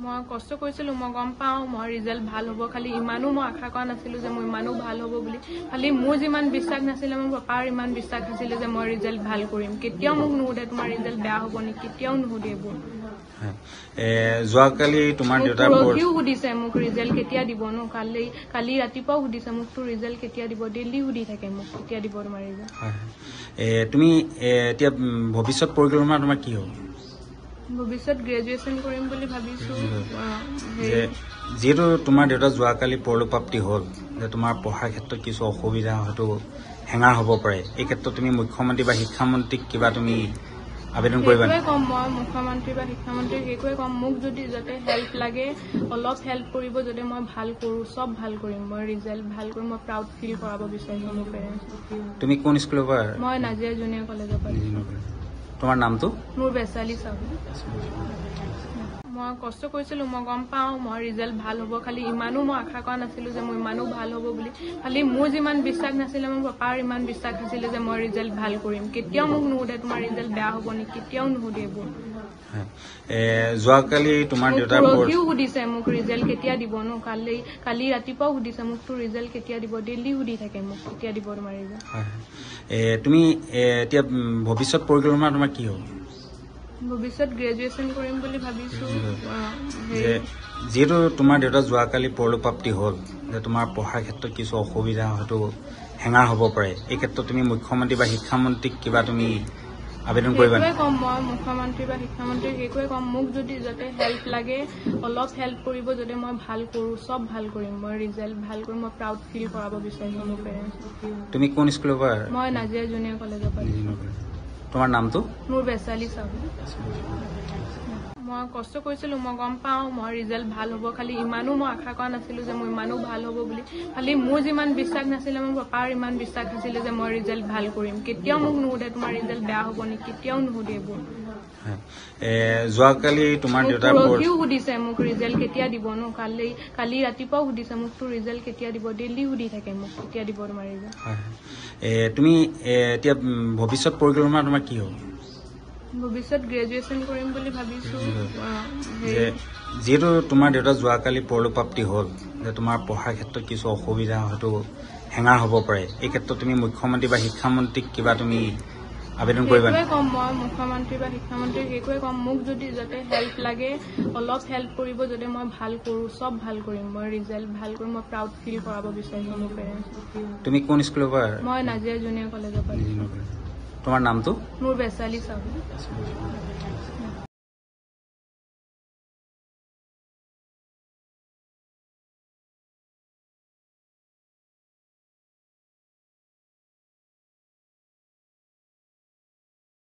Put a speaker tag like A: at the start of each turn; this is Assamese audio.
A: মই কষ্ট কৰিছিলো, মই গম পাওঁ মই ৰিজাল্ট ভাল হ'ব, খালি ইমানো মই আশা কৰা নাছিলো যে মই ইমানো ভাল হ'ব বুলি। খালি মোৰ যিমান বিশ্বাস নাছিলে, মোৰ পাপাৰ ইমান বিশ্বাস আছিলে যে মই ৰিজাল্ট ভাল কৰিম। কেতিয়াও মোক নুসুধে তোমাৰ ৰিজাল্ট বেয়া হ'ব নেকি, কেতিয়াও নুসুধে এইবোৰ।
B: যোৱাকালি তোমাৰ দেউতাৰ
A: পৰহিও সুধিছে মোক ৰিজাল্ট কেতিয়া দিব ন, কালি ৰাতিপুৱাও সুধিছে মোক তোৰ ৰিজাল্ট কেতিয়া দিব, ডেইলি সুধি থাকে মোক কেতিয়া দিব তোমাৰ ৰিজাল্ট।
B: তুমি এতিয়া ভৱিষ্যত পৰিকল্পনা তোমাৰ কি হ'ব?
A: ভৱিষ্যত গ্ৰেজুৱেশ্যন কৰিম বুলি ভাবিছো।
B: যিহেতু তোমাৰ দেউতা যোৱাকালি পৰলোকপ্ৰাপ্তি হ'ল, যে তোমাৰ পঢ়াৰ ক্ষেত্ৰত কিছু অসুবিধা হয়তো হেঙাৰ হ'ব পাৰে, এই ক্ষেত্ৰত তুমি মুখ্যমন্ত্ৰী বা শিক্ষামন্ত্ৰীক কিবা তুমি আবেদন কৰিবা?
A: সেইটোৱে ক'ম মই মুখ্যমন্ত্ৰী বা শিক্ষামন্ত্ৰীক, সেইটোৱে ক'ম মোক যদি যাতে হেল্প লাগে অলপ হেল্প কৰিব, যদি মই ভাল কৰোঁ চব ভাল কৰিম। মই ৰিজাল্ট ভাল কৰিম, মই প্ৰাউড ফিল কৰাব বিচাৰিছোঁ মোৰ পেৰেণ্টছক।
B: তুমি কোন স্কুলৰ পৰা?
A: মই নাজিৰা জুনিয়ৰ কলেজৰ পৰা।
B: তোমাৰ নামটো?
A: মোৰ বেচালি চাহু। মই কষ্ট কৰিছিলো, মই গম পাওঁ মই ৰিজাল্ট ভাল হ'ব, খালি ইমানো মই আশা কৰা নাছিলো যে মই ইমানো ভাল হ'ব বুলি। খালি মোৰ যিমান বিশ্বাস নাছিলে, মোৰ পাপাৰ ইমান বিশ্বাস আছিলে যে মই ৰিজাল্ট ভাল কৰিম। কেতিয়াও মোক নুসুধে তোমাৰ ৰিজাল্ট বেয়া হ'ব নেকি, কেতিয়াও নুসুধে এইবোৰ।
B: যোৱাকালি তোমাৰ দেউতাৰ
A: পৰহিও সুধিছে মোক ৰিজাল্ট কেতিয়া দিব ন, কালি ৰাতিপুৱাও সুধিছে মোক তোৰ ৰিজাল্ট কেতিয়া দিব, ডেইলি সুধি থাকে মোক কেতিয়া দিব তোমাৰ ৰিজাল্ট।
B: তুমি এতিয়া ভৱিষ্যত পৰিকল্পনা তোমাৰ কি হ'ব?
A: ভৱিষ্যত গ্ৰেজুৱেশ্যন কৰিম বুলি ভাবিছো।
B: যিহেতু তোমাৰ দেউতা যোৱাকালি পৰলোকপ্ৰাপ্তি হ'ল, যে তোমাৰ পঢ়াৰ ক্ষেত্ৰত কিছু অসুবিধা হয়তো হেঙাৰ হ'ব পাৰে, এই ক্ষেত্ৰত তুমি মুখ্যমন্ত্ৰী বা শিক্ষামন্ত্ৰীক কিবা তুমি আবেদন কৰিবা?
A: সেইটোৱে ক'ম মই মুখ্যমন্ত্ৰী বা শিক্ষামন্ত্ৰীক, সেইটোৱে ক'ম মোক যদি যাতে হেল্প লাগে অলপ হেল্প কৰিব, যদি মই ভাল কৰোঁ চব ভাল কৰিম। মই ৰিজাল্ট ভাল কৰিম, মই প্ৰাউড ফিল কৰাব বিচাৰিছোঁ মোৰ পেৰেণ্টছক।
B: তুমি কোন স্কুলৰ পৰা?
A: মই নাজিৰা জুনিয়ৰ কলেজৰ পৰা।
B: তোমাৰ নামটো?
A: মোৰ বেচালি চাহু। মই কষ্ট কৰিছিলো, মই গম পাওঁ মই ৰিজাল্ট ভাল হ'ব, খালি ইমানো মই আশা কৰা নাছিলো যে মই ইমানো ভাল হ'ব বুলি। খালি মোৰ যিমান বিশ্বাস নাছিলে, মোৰ পাপাৰ ইমান বিশ্বাস আছিলে যে মই ৰিজাল্ট ভাল কৰিম। কেতিয়াও মোক নুসুধে তোমাৰ ৰিজাল্ট বেয়া হ'ব নেকি, কেতিয়াও নুসুধে এইবোৰ।
B: যোৱাকালি তোমাৰ দেউতাৰ
A: পৰহিও সুধিছে মোক ৰিজাল্ট কেতিয়া দিব ন, কালি ৰাতিপুৱাও সুধিছে মোক তোৰ ৰিজাল্ট কেতিয়া দিব, ডেইলি সুধি থাকে মোক কেতিয়া দিব তোমাৰ ৰিজাল্ট।
B: তুমি এতিয়া ভৱিষ্যত পৰিকল্পনা তোমাৰ কি হ'ব?
A: ভৱিষ্যত গ্ৰেজুৱেশ্যন কৰিম বুলি ভাবিছো।
B: যিহেতু তোমাৰ দেউতা যোৱাকালি পৰলোকপ্ৰাপ্তি হ'ল, যে তোমাৰ পঢ়াৰ ক্ষেত্ৰত কিছু অসুবিধা হয়তো হেঙাৰ হ'ব পাৰে, এই ক্ষেত্ৰত তুমি মুখ্যমন্ত্ৰী বা শিক্ষামন্ত্ৰীক কিবা তুমি আবেদন কৰিবা?
A: সেইটোৱে ক'ম মই মুখ্যমন্ত্ৰী বা শিক্ষামন্ত্ৰীক, সেইটোৱে ক'ম মোক যদি যাতে হেল্প লাগে অলপ হেল্প কৰিব, যদি মই ভাল কৰোঁ চব ভাল কৰিম। মই ৰিজাল্ট ভাল কৰিম, মই প্ৰাউড ফিল কৰাব বিচাৰিছোঁ মোৰ পেৰেণ্টছক।
B: তুমি কোন স্কুলৰ পৰা?
A: মই নাজিৰা জুনিয়ৰ কলেজৰ পৰা।
B: তোমাৰ নামটো?
A: মোৰ বেচালি চাহু।